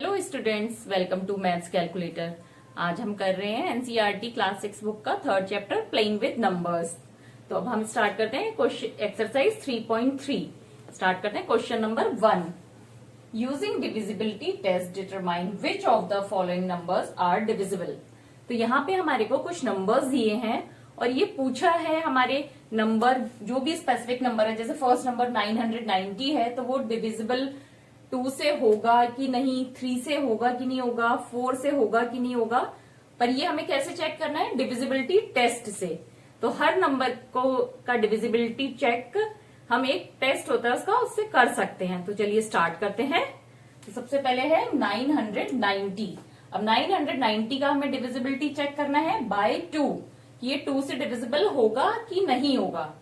Hello students, welcome to maths calculator. आज हम कर रहे हैं एनसीईआरटी क्लास 6 बुक का third chapter playing with numbers. तो अब हम स्टार्ट करते हैं क्वेश्चन एक्सरसाइज 3.3। स्टार्ट करते हैं question number 1। Using divisibility test determine which of the following numbers are divisible. तो यहाँ पे हमारे को कुछ नंबर्स दिए हैं और ये पूछा है हमारे नंबर, जो भी स्पेसिफिक नंबर है, जैसे फर्स्ट नंबर 990 है तो वो डिविजिबल 2 से होगा कि नहीं, 3 से होगा कि नहीं होगा, 4 से होगा कि नहीं होगा। पर ये हमें कैसे चेक करना है? डिविजिबिलिटी टेस्ट से। तो हर नंबर को का डिविजिबिलिटी चेक हम एक टेस्ट होता है उसका, उससे कर सकते हैं। तो चलिए स्टार्ट करते हैं। तो सबसे पहले है 990। अब 990 का हमें डिविजिबिलिटी चेक करना है बाय 2, कि ये 2 से डिविजिबल होगा कि नहीं होगा।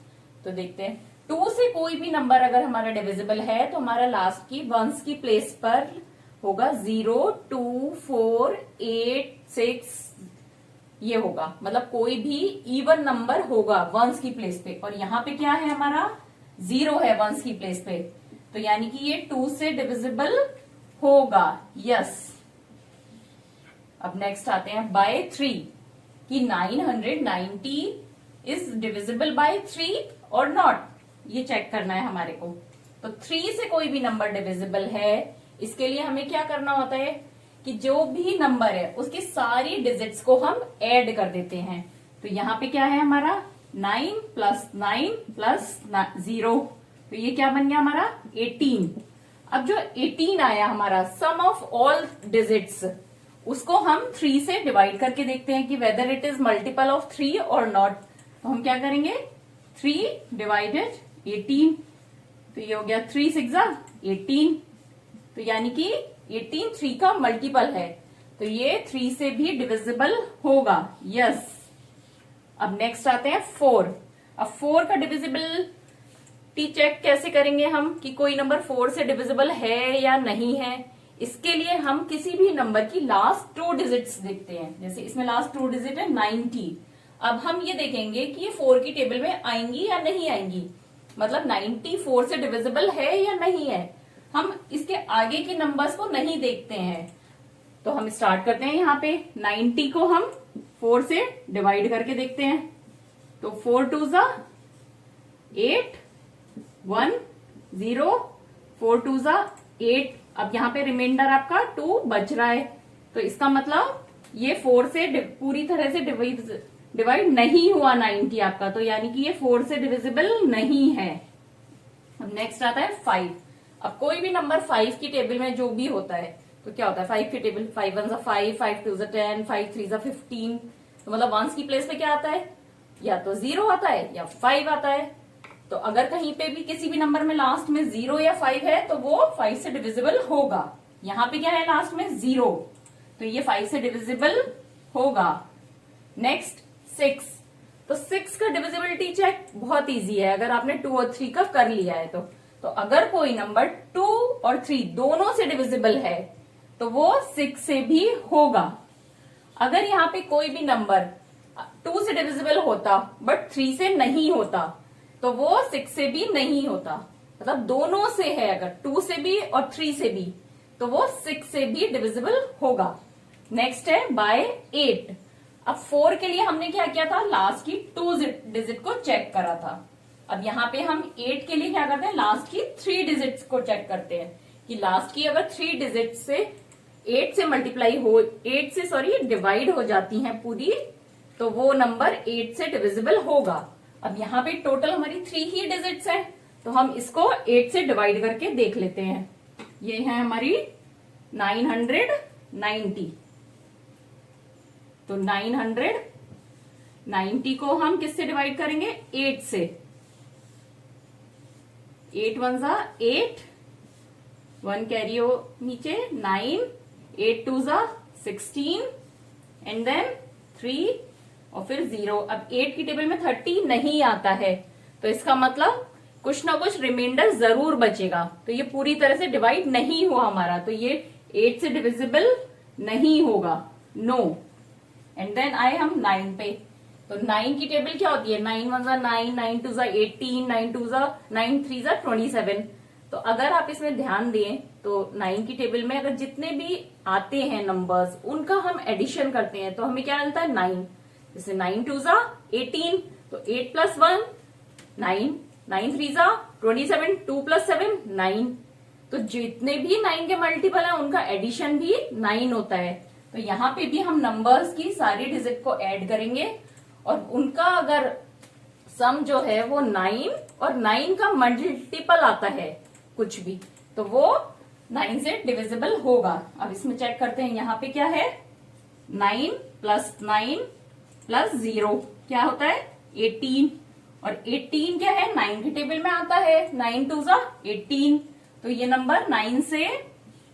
तो देखते हैं, 2 से कोई भी नंबर अगर हमारा डिविजिबल है तो हमारा लास्ट की वंस की प्लेस पर होगा 0, 2, 4, 8, 6 ये होगा। मतलब कोई भी इवन नंबर होगा वंस की प्लेस पे। और यहाँ पे क्या है, हमारा 0 है वंस की प्लेस पे, तो यानी कि ये 2 से डिविजिबल होगा। यस। अब नेक्स्ट आते हैं बाय 3, कि 990 इज डिविजिबल बाय 3 और नॉट, ये चेक करना है हमारे को। तो 3 से कोई भी नंबर डिविजिबल है, इसके लिए हमें क्या करना होता है कि जो भी नंबर है उसकी सारी डिजिट्स को हम ऐड कर देते हैं। तो यहाँ पे क्या है हमारा 9 प्लस 9 प्लस 0, तो ये क्या बन गया हमारा 18। अब जो 18 आया हमारा सम ऑफ ऑल डिजिट्स, उसको हम 3 से डिवाइड करके देखते हैं कि whether it is multiple of 3 और नॉट। तो हम क्या करेंगे, 3 डिवाइडेड 18, तो ये हो गया 3 6 18। तो यानी कि 18 3 का मल्टीपल है, तो ये 3 से भी डिविजिबल होगा। यस। अब नेक्स्ट आते हैं 4। अब 4 का डिविजिबिलिटी चेक कैसे करेंगे हम, कि कोई नंबर 4 से डिविजिबल है या नहीं है। इसके लिए हम किसी भी नंबर की लास्ट 2 डिजिट्स देखते हैं। जैसे इसमें लास्ट 2 डिजिट है 90। अब हम ये देखेंगे कि ये 4 की टेबल में आएंगी या नहीं आएंगी, मतलब 94 से डिविजिबल है या नहीं है। हम इसके आगे के नंबर्स को नहीं देखते हैं। तो हम स्टार्ट करते हैं, यहाँ पे 90 को हम 4 से डिवाइड करके देखते हैं। तो 4 2 जा 8, 1 0, 4 2 जा 8। अब यहाँ पे रिमाइंडर आपका 2 बच रहा है, तो इसका मतलब ये 4 से पूरी तरह से डिवाइड नहीं हुआ 90 आपका, तो यानी कि ये 4 से डिविजिबल नहीं है। अब नेक्स्ट आता है 5। अब कोई भी नंबर 5 की टेबल में जो भी होता है, तो क्या होता है 5 की टेबल, 5 1 5, 5 2 10, 5 3 15। तो मतलब वंस की प्लेस पे क्या आता है, या तो 0 आता है या 5 आता है। तो अगर कहीं पे भी किसी भी नंबर में लास्ट में 0 या 5 है तो वो 5 से डिविजिबल होगा। यहाँ पे क्या है लास्ट में 0, तो ये 5 से डिविजिबल होगा। नेक्स्ट 6। तो 6 का डिविजिबिलिटी चेक बहुत इजी है, अगर आपने 2 और 3 का कर लिया है तो अगर कोई नंबर 2 और 3 दोनों से डिविजिबल है तो वो 6 से भी होगा। अगर यहाँ पे कोई भी नंबर 2 से डिविजिबल होता बट 3 से नहीं होता तो वो 6 से भी नहीं होता। मतलब दोनों से है, अगर 2 से भी और 3 से भी, तो वो 6 से भी डिविजिबल होगा। नेक्स्ट है बाय 8। अब 4 के लिए हमने क्या किया था, लास्ट की 2 डिजिट को चेक करा था। अब यहाँ पे हम 8 के लिए क्या करते हैं, लास्ट की 3 डिजिट्स को चेक करते हैं कि लास्ट की अगर 3 डिजिट से 8 से मल्टीप्लाई हो, 8 से सॉरी डिवाइड हो जाती हैं पूरी, तो वो नंबर 8 से डिविजिबल होगा। अब यहाँ पे टोटल हमारी 3 ही डिजिट्स है, तो हम इसको 8 से डिवाइड करके देख लेते हैं। ये है हमारी 990। तो 990 को हम किससे डिवाइड करेंगे, 8 से। 8 1 जा 8, 1 कैरी हो नीचे 9, 8 2 जा 16 एंड देन 3 और फिर 0। अब 8 की टेबल में 30 नहीं आता है, तो इसका मतलब कुछ ना कुछ रिमाइंडर जरूर बचेगा। तो ये पूरी तरह से डिवाइड नहीं हुआ हमारा, तो ये 8 से डिविजिबल नहीं होगा, नो। एंड देन आए हम 9 पे। तो 9 की टेबल क्या होती है, 9 1 जा 9, 9 2 जा 18, 9 2 जा 9 3 जा 27। तो अगर आप इसमें ध्यान दें तो 9 की टेबल में अगर जितने भी आते हैं नंबर्स उनका हम एडिशन करते हैं तो हमें क्या मिलता है 9। जैसे 9 2 जा 18, तो 8 प्लस 1 9, 9 3 जा 27, 2 प्लस 7 9। तो जितने भी 9 के मल्टीपल है उनका एडिशन भी 9 होता है। तो यहाँ पे भी हम नंबर्स की सारी डिजिट को ऐड करेंगे और उनका अगर सम जो है वो 9 और 9 का मल्टीपल आता है कुछ भी, तो वो 9 से डिविजिबल होगा। अब इसमें चेक करते हैं, यहाँ पे क्या है 9 प्लस 9 प्लस 0 क्या होता है 18, और 18 क्या है 9 की टेबल में आता है, 9 2 जा 18, तो ये नंबर 9 से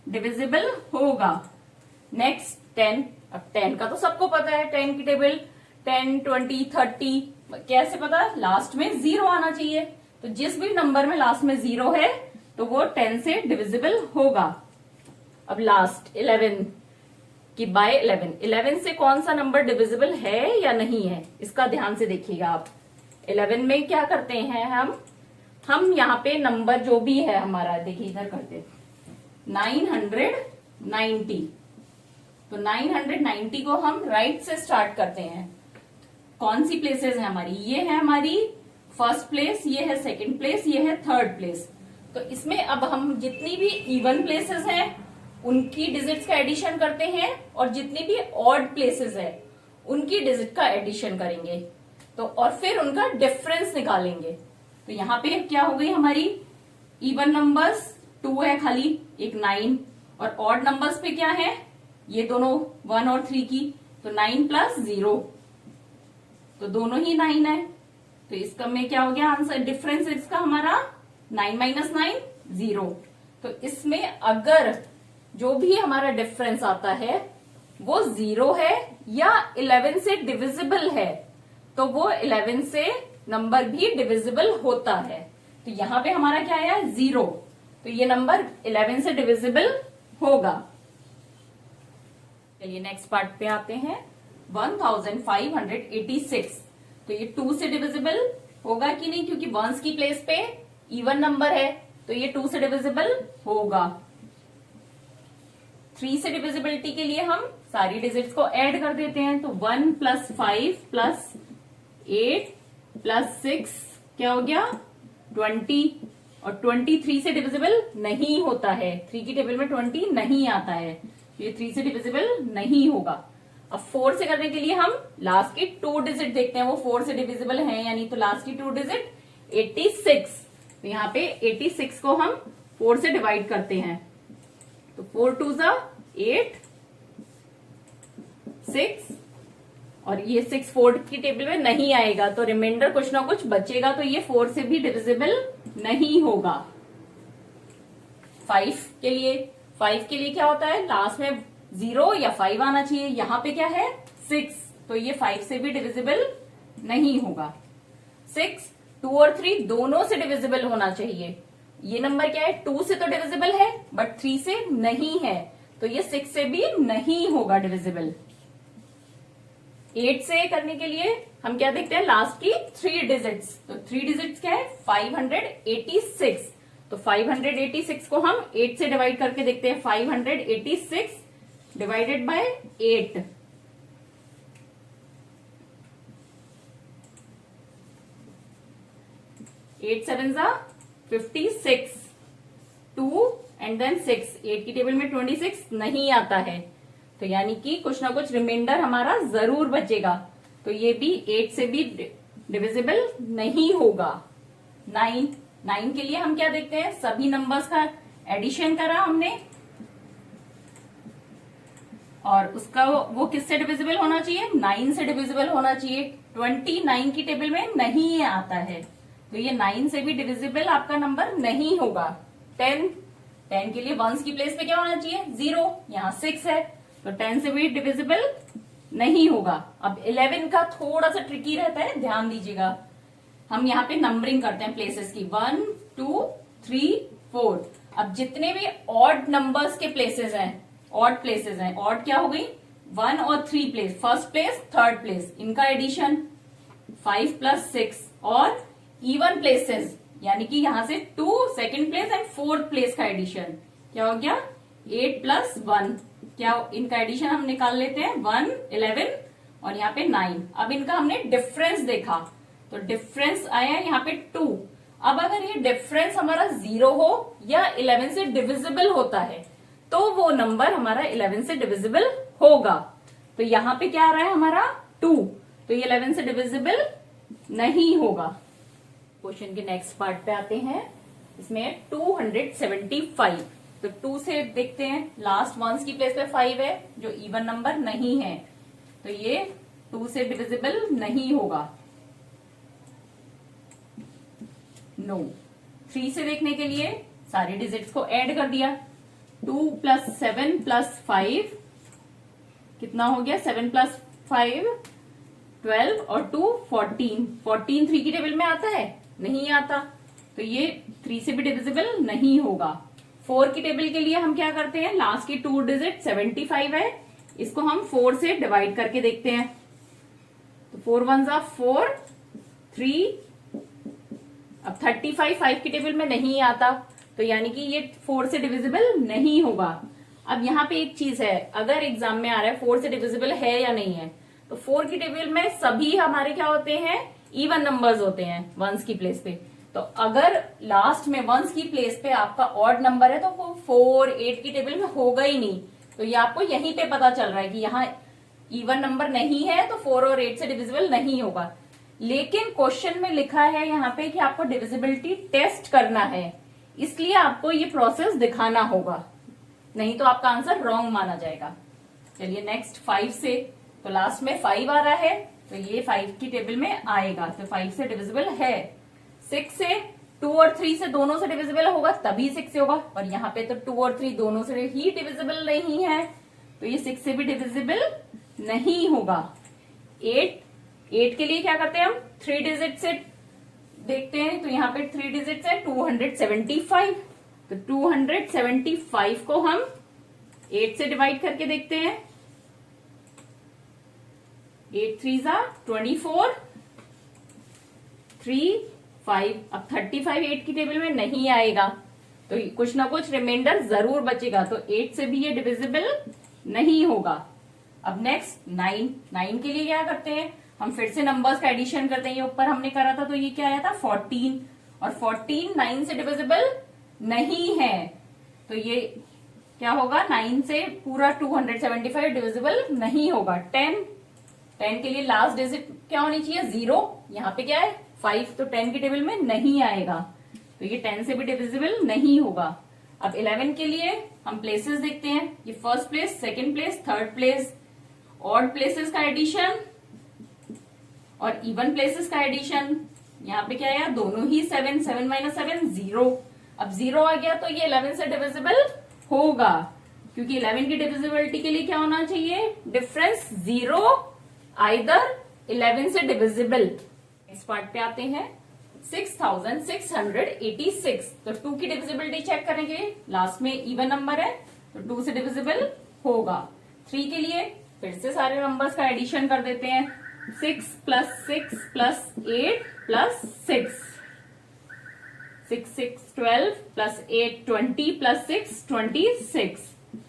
डिविजिबल होगा। नेक्स्ट 10, अब 10 का तो सबको पता है 10 की टेबल 10 20 30, कैसे पता, लास्ट में 0 आना चाहिए, तो जिस भी नंबर में लास्ट में 0 है तो वो 10 से डिविजिबल होगा। अब लास्ट 11 की बाय 11 से कौन सा नंबर डिविजिबल है या नहीं है, इसका ध्यान से देखिएगा आप। 11 में क्या करते हैं हम यहाँ पे नंबर जो भी है हमारा, देखिए इधर करते 990, तो 990 को हम राइट से स्टार्ट करते हैं। कौन सी प्लेसेस है हमारी, ये है हमारी फर्स्ट प्लेस, ये है सेकंड प्लेस, ये है थर्ड प्लेस। तो इसमें अब हम जितनी भी इवन प्लेसेस हैं उनकी डिजिट्स का एडिशन करते हैं और जितनी भी ऑड प्लेसेस है उनकी डिजिट का एडिशन करेंगे, तो और फिर उनका डिफरेंस निकालेंगे। तो यहाँ पे क्या हो गई हमारी इवन नंबर्स 2 है खाली, एक 9, और ऑड नंबर्स पे क्या है ये दोनों 1 और 3 की, तो 9 प्लस 0, तो दोनों ही 9 है। तो इसका में क्या हो गया आंसर, डिफरेंस इसका हमारा 9 माइनस 9 0। तो इसमें अगर जो भी हमारा डिफरेंस आता है वो 0 है या 11 से डिविजिबल है तो वो 11 से नंबर भी डिविजिबल होता है। तो यहाँ पे हमारा क्या आया 0, तो ये नंबर 11 से डिविजिबल होगा। चलिए नेक्स्ट पार्ट पे आते हैं, 1586, तो ये 2 से डिविजिबल होगा कि नहीं, क्योंकि वंस की प्लेस पे इवन नंबर है तो ये 2 से डिविजिबल होगा। 3 से डिविजिबिलिटी के लिए हम सारी डिजिट्स को ऐड कर देते हैं, तो 1 प्लस 5 प्लस 8 प्लस 6 क्या हो गया 20, और 23 से डिविजिबल नहीं होता है, 3 की टेबल में 20 नहीं आता है, ये 3 से डिविजिबल नहीं होगा। अब 4 से करने के लिए हम लास्ट की 2 डिजिट देखते हैं वो 4 से डिविजिबल है यानी, तो लास्ट की 2 डिजिट 86, तो यहाँ पे 86 को हम 4 से डिवाइड करते हैं, तो 4 2 जा 8 6, और ये 6 4 की टेबल में नहीं आएगा तो रिमाइंडर कुछ ना कुछ बचेगा, तो ये 4 से भी डिविजिबल नहीं होगा। 5 के लिए क्या होता है लास्ट में 0 या 5 आना चाहिए, यहाँ पे क्या है 6, तो ये 5 से भी डिविजिबल नहीं होगा। 6 2 और 3 दोनों से डिविजिबल होना चाहिए, ये नंबर क्या है 2 से तो डिविजिबल है बट 3 से नहीं है, तो ये 6 से भी नहीं होगा डिविजिबल। 8 से करने के लिए हम क्या देखते हैं लास्ट की 3 डिजिट्स, तो 3 डिजिट्स क्या है 586, तो 586 को हम 8 से डिवाइड करके देखते हैं, 586 डिवाइडेड बाय 8, 8 7 जा 56, 2 एंड देन 6, 8 की टेबल में 26 नहीं आता है, तो यानी कि कुछ ना कुछ रिमाइंडर हमारा जरूर बचेगा, तो ये भी 8 से भी डिविजिबल नहीं होगा। 9 के लिए हम क्या देखते हैं, सभी नंबर्स का एडिशन करा हमने और उसका वो किससे डिविजिबल होना चाहिए 9 से डिविजिबल होना चाहिए, 29 की टेबल में नहीं आता है तो ये 9 से भी डिविजिबल आपका नंबर नहीं होगा। 10 के लिए वंस की प्लेस पे क्या होना चाहिए 0, यहाँ 6 है तो 10 से भी डिविजिबल नहीं होगा। अब 11 का थोड़ा सा ट्रिकी रहता है, ध्यान दीजिएगा। हम यहाँ पे नंबरिंग करते हैं प्लेसेस की 1 2 3 4। अब जितने भी ऑड नंबर्स के प्लेसेस हैं, ऑड प्लेसेस हैं, ऑड क्या हो गई 1 और 3 place, first place third place, इनका एडिशन 5 + 6 और इवन प्लेसेस यानी कि यहां से 2 second place and 4th place का एडिशन क्या हो गया 8 प्लस 1, क्या इनका एडिशन हम निकाल लेते हैं 1 11 और यहाँ पे 9। अब इनका हमने डिफरेंस देखा तो डिफरेंस आया यहाँ पे 2। अब अगर ये डिफरेंस हमारा 0 हो या 11 से डिविजिबल होता है तो वो नंबर हमारा 11 से डिविजिबल होगा। तो यहाँ पे क्या आ रहा है हमारा 2, तो ये 11 से डिविजिबल नहीं होगा। क्वेश्चन के नेक्स्ट पार्ट पे आते हैं, इसमें 275। तो 2 से देखते हैं, लास्ट वंस की प्लेस पे 5 है जो इवन नंबर नहीं है, तो ये 2 से डिविजिबल नहीं होगा। नो। 3 से देखने के लिए सारे डिजिट्स को ऐड कर दिया, 2 प्लस 7 प्लस 5 कितना हो गया 7 प्लस 5 12 और 2 14। 14 3 की टेबल में आता है, नहीं आता, तो ये 3 से भी डिविजिबल नहीं होगा। 4 की टेबल के लिए हम क्या करते हैं, लास्ट की 2 डिजिट 75 है, इसको हम 4 से डिवाइड करके देखते हैं। तो 4 1 जा 4 3, अब 35 5 की टेबल में नहीं आता, तो यानी कि ये 4 से डिविजिबल नहीं होगा। अब यहाँ पे एक चीज है, अगर एग्जाम में आ रहा है 4 से डिविजिबल है या नहीं है, तो 4 की टेबल में सभी हमारे क्या होते हैं, इवन नंबर्स होते हैं वंस की प्लेस पे। तो अगर लास्ट में वंस की प्लेस पे आपका ऑड नंबर है तो वो 4 8 की टेबल में होगा ही नहीं। तो ये आपको यहीं पे पता चल रहा है कि यहाँ इवन नंबर नहीं है, तो 4 और 8 से डिविजिबल नहीं होगा। लेकिन क्वेश्चन में लिखा है यहाँ पे कि आपको डिविजिबिलिटी टेस्ट करना है, इसलिए आपको ये प्रोसेस दिखाना होगा, नहीं तो आपका आंसर रॉन्ग माना जाएगा। चलिए नेक्स्ट 5 से, तो लास्ट में 5 आ रहा है, तो ये 5 की टेबल में आएगा, तो 5 से डिविजिबल है। 6 से 2 और 3 से दोनों से डिविजिबल होगा तभी 6 से होगा, और यहाँ पे तो 2 और 3 दोनों से ही डिविजिबल नहीं है, तो ये 6 से भी डिविजिबल नहीं होगा। 8 के लिए क्या करते हैं हम, 3 डिजिट से देखते हैं, तो यहाँ पे 3 डिजिट है 275, तो 275 को हम 8 से डिवाइड करके देखते हैं। 8 3 जा 24, 3 5, अब 35 8 की टेबल में नहीं आएगा, तो कुछ ना कुछ रिमाइंडर जरूर बचेगा, तो 8 से भी ये डिविजिबल नहीं होगा। अब नेक्स्ट 9 के लिए क्या करते हैं, हम फिर से नंबर्स का एडिशन करते हैं। ये ऊपर हमने करा था तो ये क्या आया था 14, और 14 9 से डिविजिबल नहीं है, तो ये क्या होगा 9 से पूरा 275 डिविजिबल नहीं होगा। 10 के लिए लास्ट डिजिट क्या होनी चाहिए 0, यहाँ पे क्या है 5, तो 10 की टेबल में नहीं आएगा, तो ये 10 से भी डिविजिबल नहीं होगा। अब 11 के लिए हम प्लेसेस देखते हैं, ये first place, second place, third place, odd places का एडिशन और इवन प्लेसेस का एडिशन। यहाँ पे क्या आया, दोनों ही 7, 7 माइनस 7 0। अब 0 आ गया तो ये 11 से डिविजिबल होगा, क्योंकि 11 की डिविजिबिलिटी के लिए क्या होना चाहिए, डिफरेंस 0 आइदर 11 से डिविजिबल। इस पार्ट पे आते हैं, 6686, तो 2 की डिविजिबिलिटी चेक करेंगे, लास्ट में इवन नंबर है तो 2 से डिविजिबल होगा। 3 के लिए फिर से सारे नंबर्स का एडिशन कर देते हैं, 6 plus 6 plus 8 plus 6, 6 6 12 plus 8 20 plus 6 26,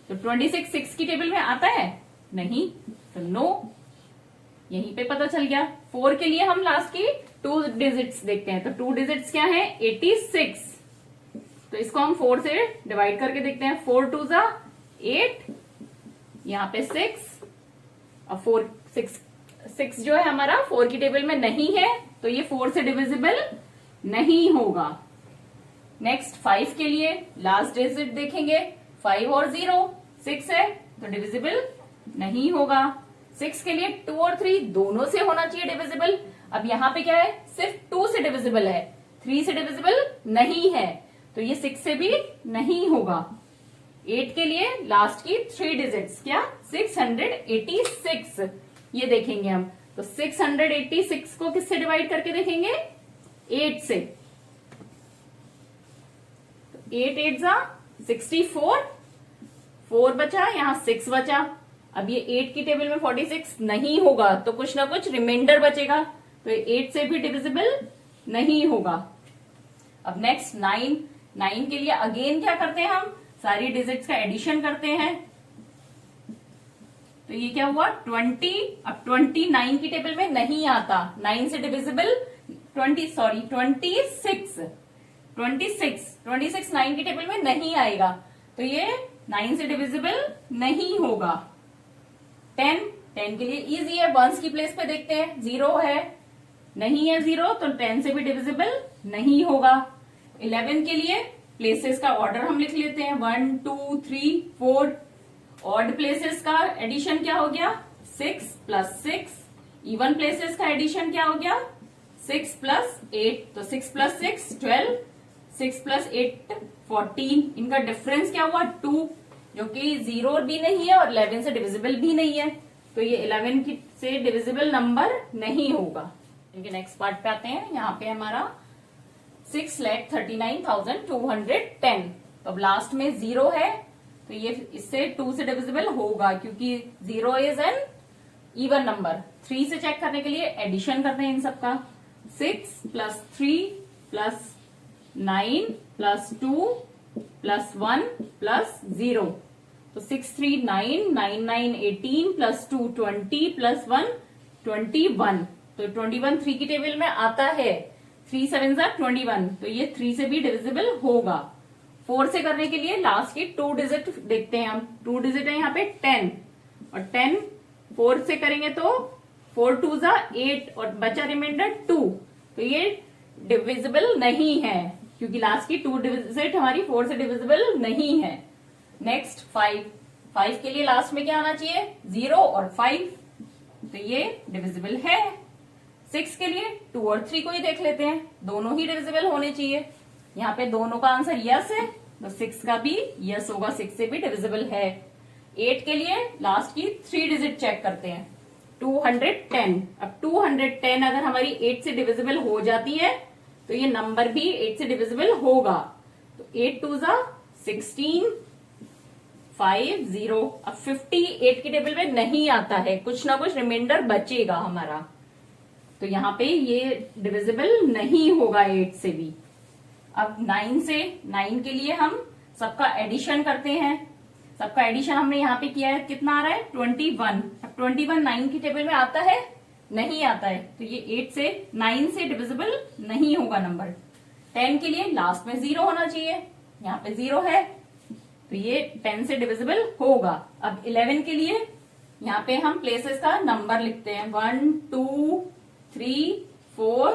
तो 26 6 की टेबल में आता है नहीं, तो नो, यहीं पे पता चल गया। 4 के लिए हम लास्ट की 2 डिजिट्स देखते हैं, तो 2 डिजिट्स क्या है 86, तो इसको हम 4 से डिवाइड करके देखते हैं। 4 2 जा 8, यहाँ पे 6 और 4 6 जो है हमारा 4 की टेबल में नहीं है, तो ये 4 से डिविजिबल नहीं होगा। नेक्स्ट 5 के लिए लास्ट डिजिट देखेंगे, 5 और 0 6 है, तो डिविजिबल नहीं होगा। 6 के लिए 2 और 3 दोनों से होना चाहिए डिविजिबल, अब यहाँ पे क्या है सिर्फ 2 से डिविजिबल है, 3 से डिविजिबल नहीं है, तो ये 6 से भी नहीं होगा। 8 के लिए लास्ट की 3 डिजिट्स क्या 686, ये देखेंगे हम, तो 686 को किससे डिवाइड करके देखेंगे 8 से, तो 8 8 जा 64, 4 बचा, यहाँ 6 बचा। अब ये 8 की टेबल में 46 नहीं होगा, तो कुछ ना कुछ रिमाइंडर बचेगा, तो 8 से भी डिविजिबल नहीं होगा। अब नेक्स्ट 9, 9 के लिए अगेन क्या करते हैं हम, सारी डिजिट्स का एडिशन करते हैं। तो ये क्या हुआ 20। अब 29 की टेबल में नहीं आता, 9 से डिविजिबल 26 9 की टेबल में नहीं आएगा, तो ये 9 से डिविजिबल नहीं होगा। 10 के लिए इजी है, वंस की प्लेस पे देखते हैं, 0 है, नहीं है 0 तो 10 से भी डिविजिबल नहीं होगा। 11 के लिए प्लेसेस का ऑर्डर हम लिख लेते हैं, 1 2 3 4। ऑड प्लेसेस का एडिशन क्या हो गया 6 + 6। इवन प्लेसेस का एडिशन क्या हो गया 6 + 8, तो 6 + 6 12, 6 + 8 14। इनका डिफरेंस क्या हुआ 2, जो कि 0 भी नहीं है और 11 से डिविजिबल भी नहीं है, तो ये 11 से डिविजिबल नंबर नहीं होगा। इनके नेक्स्ट पार्ट पे आते हैं। यहाँ पे हमारा 6,39,210। तो अब लास्ट में 0 है, तो ये इससे 2 से डिविजिबल होगा, क्योंकि 0 इज एन इवन नंबर। 3 से चेक करने के लिए एडिशन करते हैं इन सबका, 6 + 3 + 9 + 2 + 1 + 0। तो 6 3 9 9 9 18 + 2 20 + 1 21। तो 21 3 की टेबल में आता है, 3 7 21, तो ये 3 से भी डिविजिबल होगा। 4 से करने के लिए लास्ट की 2 डिजिट देखते हैं हम। 2 डिजिट है यहाँ पे 10, और 10 4 से करेंगे तो 4 2 8 और बचा रिमाइंडर 2, तो ये डिविजिबल नहीं है, क्योंकि लास्ट की 2 डिजिट हमारी 4 से डिविजिबल नहीं है। नेक्स्ट 5 के लिए लास्ट में क्या आना चाहिए 0 और 5, तो ये डिविजिबल है। 6 के लिए 2 और 3 को ही देख लेते हैं, दोनों ही डिविजिबल होने चाहिए। यहाँ पे दोनों का आंसर यस है, तो 6 का भी यस होगा, 6 से भी डिविजिबल है। 8 के लिए लास्ट की 3 डिजिट चेक करते हैं, 210। अब 210 अगर हमारी 8 से डिविजिबल हो जाती है, तो ये नंबर भी 8 से डिविजिबल होगा। तो 8 2 16 5 0। अब 58 की टेबल में नहीं आता है, कुछ ना कुछ रिमाइंडर बचेगा हमारा, तो यहाँ पे ये डिविजिबल नहीं होगा 8 से भी। अब 9 के लिए हम सबका एडिशन करते हैं। सबका एडिशन हमने यहाँ पे किया है, कितना आ रहा है 21। अब 21 9 की टेबल में आता है, नहीं आता है, तो ये 8 से 9 से डिविजिबल नहीं होगा नंबर। 10 के लिए लास्ट में 0 होना चाहिए, यहाँ पे 0 है, तो ये 10 से डिविजिबल होगा। अब 11 के लिए यहाँ पे हम प्लेसेस का नंबर लिखते हैं, 1 2 3 4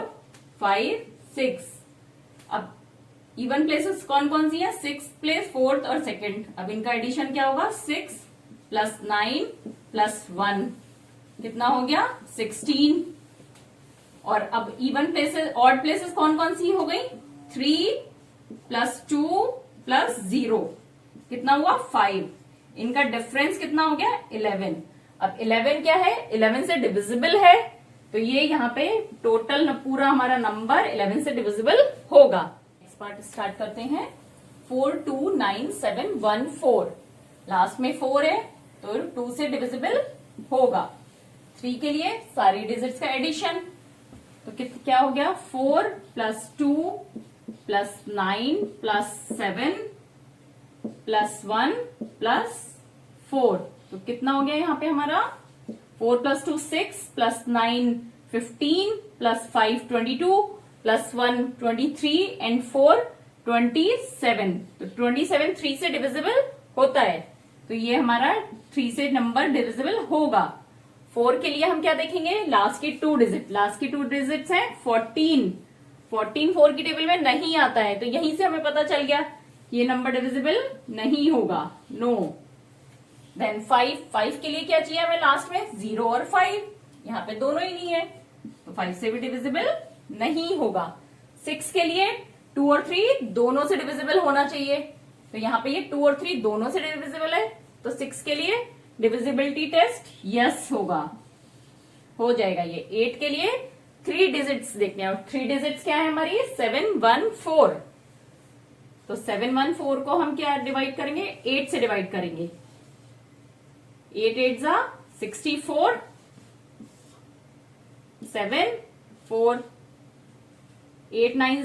5 6। अब इवन प्लेसेस कौन कौन सी है, 6th प्लेस, 4th और 2nd। अब इनका एडिशन क्या होगा 6 + 9 + 1, कितना हो गया 16। और अब इवन प्लेसेस, ऑड प्लेसेस कौन कौन सी हो गई, 3 + 2 + 0, कितना हुआ 5। इनका डिफरेंस कितना हो गया 11। अब 11 क्या है, 11 से डिविजिबल है, तो ये यहाँ पे टोटल पूरा हमारा नंबर 11 से डिविजिबल होगा। नेक्स्ट पार्ट स्टार्ट करते हैं। 429,714, लास्ट में 4 है, तो 2 से डिविजिबल होगा। 3 के लिए सारी डिजिट्स का एडिशन, तो क्या हो गया 4 + 2 + 9 + 7 + 1 + 4, तो कितना हो गया यहाँ पे हमारा 4 + 2 6 + 9 15 + 5 22 + 1 23 and 4 27। तो 27 3 से डिविजिबल होता है, तो ये हमारा 3 से नंबर डिविजिबल होगा। 4 के लिए हम क्या देखेंगे, लास्ट की 2 डिजिट, लास्ट की 2 डिजिट्स हैं 14। 14 4 की टेबल में नहीं आता है, तो यहीं से हमें पता चल गया ये नंबर डिविजिबल नहीं होगा, नो। देन 5 के लिए क्या चाहिए हमें लास्ट में 0 और 5, यहाँ पे दोनों ही नहीं है, तो 5 से भी डिविजिबल नहीं होगा। 6 के लिए 2 और 3 दोनों से डिविजिबल होना चाहिए, तो यहाँ पे ये 2 और 3 दोनों से डिविजिबल है, तो 6 के लिए डिविजिबिलिटी टेस्ट यस होगा, हो जाएगा ये। 8 के लिए 3 डिजिट्स देखने हैं, और 3 डिजिट्स क्या है हमारी 714, तो 714 को हम क्या डिवाइड करेंगे 8 से डिवाइड करेंगे, 8 8 64, 7 4, 8 9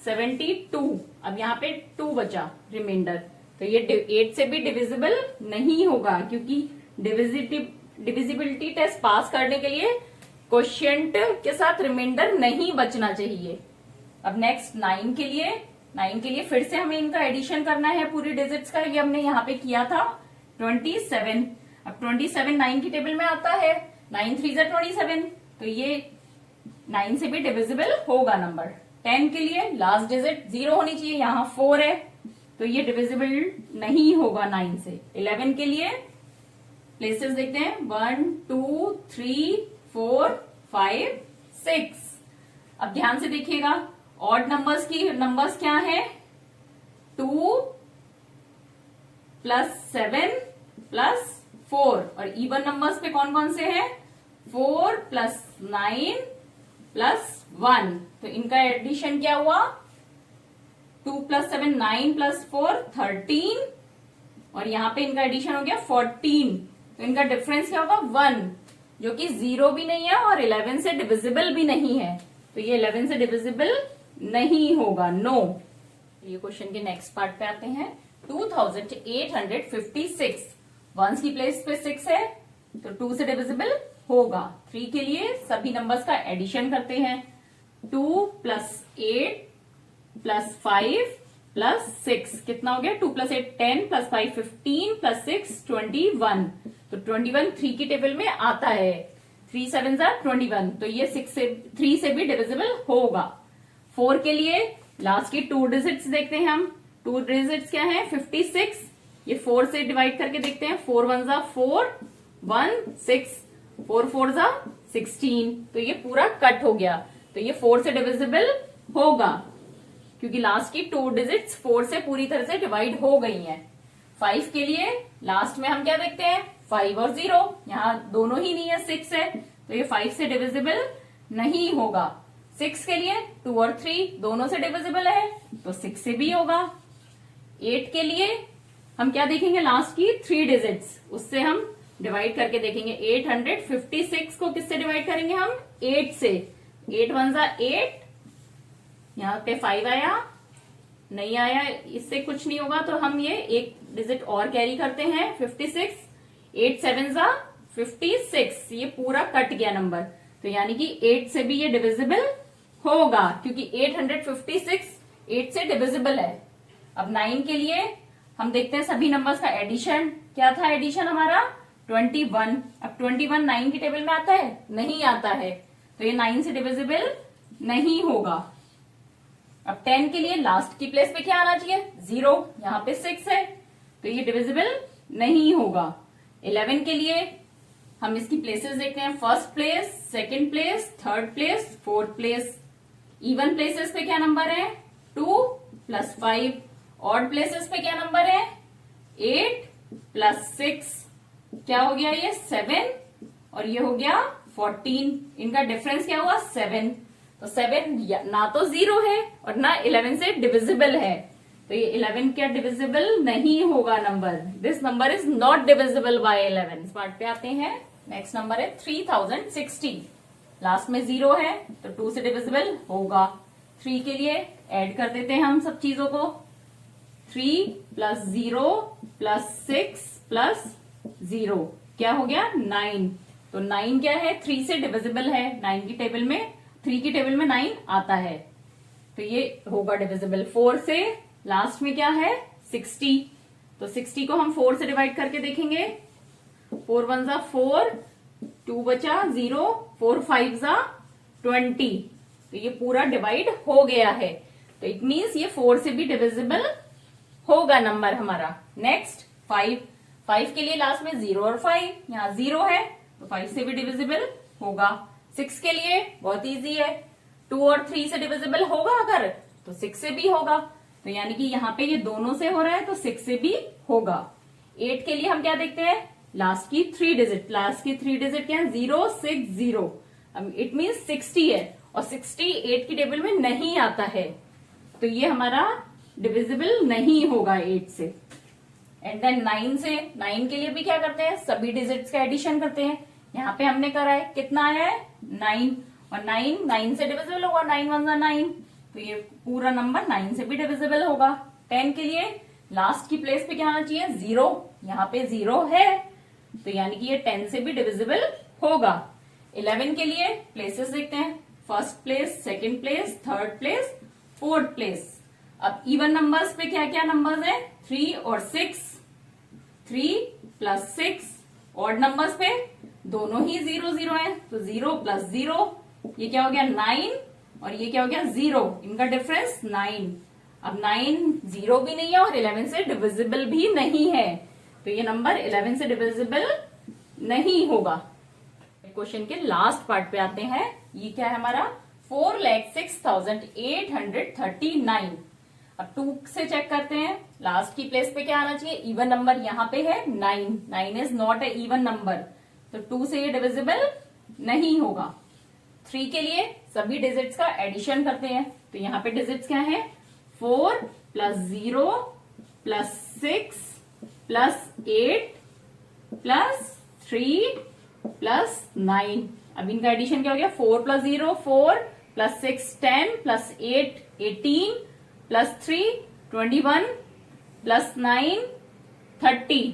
72। अब यहाँ पे 2 बचा रिमाइंडर, तो ये 8 से भी डिविजिबल नहीं होगा, क्योंकि डिविजिबिलिटी टेस्ट पास करने के लिए क्वोशिएंट के साथ रिमाइंडर नहीं बचना चाहिए। अब नेक्स्ट 9 के लिए फिर से हमें इनका एडिशन करना है पूरी डिजिट्स का। ये हमने यहाँ पे किया था 27। अब 27 9 की टेबल में आता है, 9 3 जा 27, तो ये 9 से भी डिविजिबल होगा नंबर। 10 के लिए लास्ट डिजिट 0 होनी चाहिए, यहाँ 4 है, तो ये डिविजिबल नहीं होगा 9 से। 11 के लिए प्लेसेस देखते हैं, 1 2 3 4 5 6। अब ध्यान से देखिएगा, ऑड नंबर्स क्या है, 2 प्लस 7 प्लस 4, और इवन नंबर्स पे कौन कौन से हैं, 4 प्लस 9 प्लस 1। तो इनका एडिशन क्या हुआ, 2 प्लस 7 9 प्लस 4 13, और यहां पे इनका एडिशन हो गया 14। तो इनका डिफरेंस क्या होगा, 1, जो कि 0 भी नहीं है और 11 से डिविजिबल भी नहीं है, तो ये 11 से डिविजिबल नहीं होगा, नो। ये क्वेश्चन के नेक्स्ट पार्ट पे आते हैं। 2856 वंस की प्लेस पे 6 है, तो 2 से डिविजिबल होगा। 3 के लिए सभी नंबर्स का एडिशन करते हैं, 2 प्लस 8 प्लस 5 प्लस 6, कितना हो गया, 2 प्लस 8 10 प्लस 5 15 प्लस 6 21। तो 21 3 की टेबल में आता है, 3 7 21, तो ये 3 से भी डिविजिबल होगा। 4 के लिए लास्ट की 2 डिजिट्स देखते हैं हम। 2 डिजिट्स क्या है, 56, ये 4 से डिवाइड करके देखते हैं, 4 1 4 1 6, 4 4 16, तो ये पूरा कट हो गया, तो ये 4 से डिविजिबल होगा, क्योंकि लास्ट की 2 डिजिट्स 4 से पूरी तरह से डिवाइड हो गई हैं। 5 के लिए लास्ट में हम क्या देखते हैं, 5 और 0, यहाँ दोनों ही नहीं है, 6 है, तो ये 5 से डिविजिबल नहीं होगा। 6 के लिए 2 और 3 दोनों से डिविजिबल है, तो 6 से भी होगा। 8 के लिए हम क्या देखेंगे, लास्ट की 3 डिजिट्स, उससे हम डिवाइड करके देखेंगे। 856 को किससे डिवाइड करेंगे हम, 8 से। 8 1 8, यहाँ पे 5 आया, नहीं आया, इससे कुछ नहीं होगा, तो हम ये एक डिजिट और कैरी करते हैं, 56। 8 7 56, ये पूरा कट गया नंबर, तो यानी कि 8 से भी ये डिविजिबल होगा, क्योंकि 856 8 से डिविजिबल है। अब 9 के लिए हम देखते हैं सभी नंबर्स का एडिशन, क्या था एडिशन हमारा, 21। अब 21 9 की टेबल में आता है, नहीं आता है, तो ये 9 से डिविजिबल नहीं होगा। अब 10 के लिए लास्ट की प्लेस पे क्या आना चाहिए, 0, यहाँ पे 6 है, तो ये डिविजिबल नहीं होगा। 11 के लिए हम इसकी प्लेसेस देखते हैं, first place, second place, third place, fourth place. Even places पे क्या नंबर है, 2 प्लस 5, ऑड प्लेसेस पे क्या नंबर है, 8 प्लस 6, क्या हो गया ये 7, और ये हो गया 14। इनका डिफरेंस क्या हुआ, 7। तो 7 ना तो 0 है और ना 11 से डिविजिबल है, तो ये 11 क्या डिविजिबल नहीं होगा number, this number is not divisible by 11। इस पार्ट पे आते हैं। नेक्स्ट नंबर है 3060, लास्ट में 0 है, तो 2 से डिविजिबल होगा। 3 के लिए ऐड कर देते हैं हम सब चीजों को, 3 प्लस 0 प्लस 6 प्लस 0, क्या हो गया 9। तो 9 क्या है, 3 से डिविजिबल है, 9 की टेबल में, 3 की टेबल में 9 आता है, तो ये होगा डिविजिबल। 4 से लास्ट में क्या है, 60, तो 60 को हम 4 से डिवाइड करके देखेंगे, 4 1 4, 2 बचा 0, 4 5 20, तो ये पूरा डिवाइड हो गया है, तो इट मीन्स ये 4 से भी डिविजिबल होगा नंबर हमारा। नेक्स्ट 5 के लिए लास्ट में 0 और 5, यहाँ 0 है, तो 5 से भी डिविजिबल होगा। 6 के लिए बहुत इजी है, 2 और 3 से डिविजिबल होगा अगर, तो 6 से भी होगा, तो यानी कि यहाँ पे ये दोनों से हो रहा है, तो 6 से भी होगा। 8 के लिए हम क्या देखते हैं, लास्ट की 3 डिजिट, लास्ट की 3 डिजिट क्या है, 0 6 0, इट मीन्स 60 है, और 60 8 की टेबल में नहीं आता है, तो ये हमारा डिविजिबल नहीं होगा 8 से। एंड देन 9 से, 9 के लिए भी क्या करते हैं, सभी डिजिट्स का एडिशन करते हैं। यहाँ पे हमने करा है, कितना आया है 9, और 9 9 से डिविजिबल होगा, 9 1 9, तो ये पूरा नंबर 9 से भी डिविजिबल होगा। 10 के लिए लास्ट की प्लेस पे क्या आना चाहिए, 0। यहाँ पे 0 है, तो यानी कि ये 10 से भी डिविजिबल होगा। 11 के लिए प्लेसेस देखते हैं, first place, second place, third place, fourth place. अब इवन नंबर्स पे क्या क्या नंबर्स हैं, 3 और 6, 3 प्लस 6। ऑड नंबर्स पे दोनों ही 0 0 है, तो 0 प्लस 0, ये क्या हो गया 9, और ये क्या हो गया 0, इनका डिफरेंस 9। अब 9 0 भी नहीं है और 11 से डिविजिबल भी नहीं है, तो ये नंबर 11 से डिविजिबल नहीं होगा। क्वेश्चन के लास्ट पार्ट पे आते हैं। ये क्या है हमारा, 4,06,839। अब 2 से चेक करते हैं, लास्ट की प्लेस पे क्या आना चाहिए, इवन नंबर यहाँ पे है 9। 9 is not a even number, तो 2 से ये डिविजिबल नहीं होगा। 3 के लिए सभी डिजिट्स का एडिशन करते हैं, तो यहाँ पे डिजिट्स क्या है, 4 plus 0 plus 6 plus 8 plus 3 plus 9। अब इनका एडिशन क्या हो गया, 4 plus 0 4 plus 6 10 plus 8 18 plus 3 21 plus 9 30।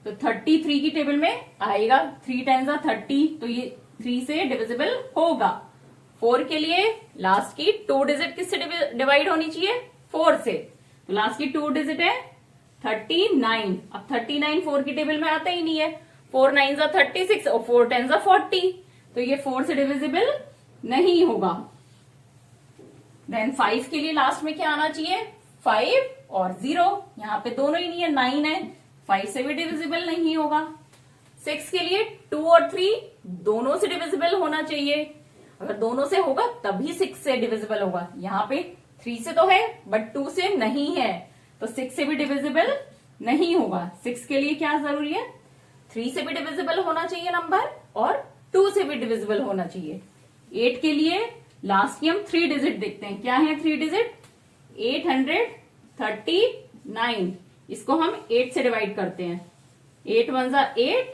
तो 33 की टेबल में आएगा, 3 टाइम्स 30, तो ये 3 से डिविजिबल होगा। 4 के लिए लास्ट की 2 डिजिट किससे डिवाइड होनी चाहिए, 4 से, तो लास्ट की 2 डिजिट है 39। अब 39 4 की टेबल में आता ही नहीं है, 4 9 36 और 4 10 40, तो ये 4 से डिविजिबल नहीं होगा। देन 5 के लिए लास्ट में क्या आना चाहिए, 5 और 0, यहाँ पे दोनों ही नहीं है, 9 है, 5 से भी डिविजिबल नहीं होगा। 6 के लिए 2 और 3 दोनों से डिविजिबल होना चाहिए, अगर दोनों से होगा तभी 6 से डिविजिबल होगा। यहाँ पे 3 से तो है बट 2 से नहीं है, तो 6 से भी डिविजिबल नहीं होगा। 6 के लिए क्या जरूरी है, 3 से भी डिविजिबल होना चाहिए नंबर और 2 से भी डिविजिबल होना चाहिए। 8 के लिए लास्ट की हम 3 डिजिट देखते हैं, क्या है 3 डिजिट, 839। इसको हम 8 से डिवाइड करते हैं, 8 1 8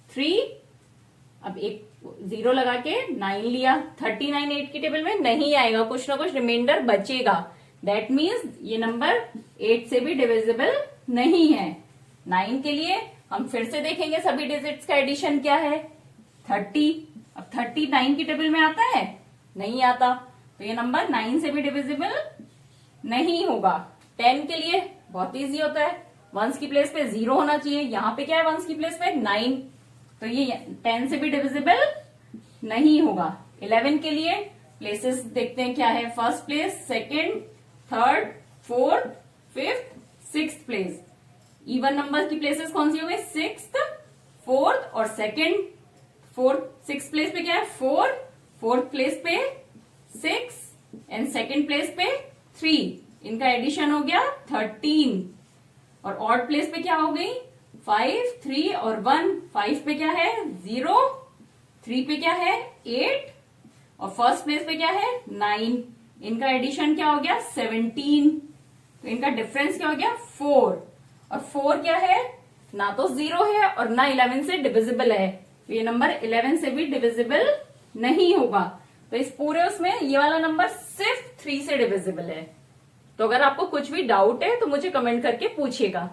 3, अब एक 0 लगा के 9 लिया, 39 8 की टेबल में नहीं आएगा, कुछ ना कुछ रिमाइंडर बचेगा। दैट मीन्स ये नंबर 8 से भी डिविजिबल नहीं है। 9 के लिए हम फिर से देखेंगे सभी डिजिट्स का एडिशन क्या है, 30। अब 39 की टेबल में आता है, नहीं आता, तो ये नंबर 9 से भी डिविजिबल नहीं होगा। 10 के लिए बहुत इजी होता है, वंस की प्लेस पे 0 होना चाहिए, यहाँ पे क्या है वंस की प्लेस पे 9, तो ये 10 से भी डिविजिबल नहीं होगा। 11 के लिए प्लेसेस देखते हैं क्या है, first place, second, third, fourth, fifth, sixth place. Even number की प्लेसेस कौन सी हो गई, सिक्स्थ, फोर्थ और सेकंड। सिक्स प्लेस पे क्या है 4, फोर्थ प्लेस पे 6 एंड सेकंड प्लेस पे 3, इनका एडिशन हो गया 13। और ऑड प्लेस पे क्या हो गई 5, 3 और 1। 5 पे क्या है 0, 3 पे क्या है 8 और फर्स्ट प्लेस पे क्या है 9, इनका एडिशन क्या हो गया 17, तो इनका डिफरेंस क्या हो गया 4। और 4 क्या है, ना तो 0 है और ना 11 से डिविजिबल है, तो ये नंबर 11 से भी डिविजिबल नहीं होगा। तो इस पूरे उसमें ये वाला नंबर सिर्फ 3 से डिविजिबल है। तो अगर आपको कुछ भी डाउट है तो मुझे कमेंट करके पूछिएगा।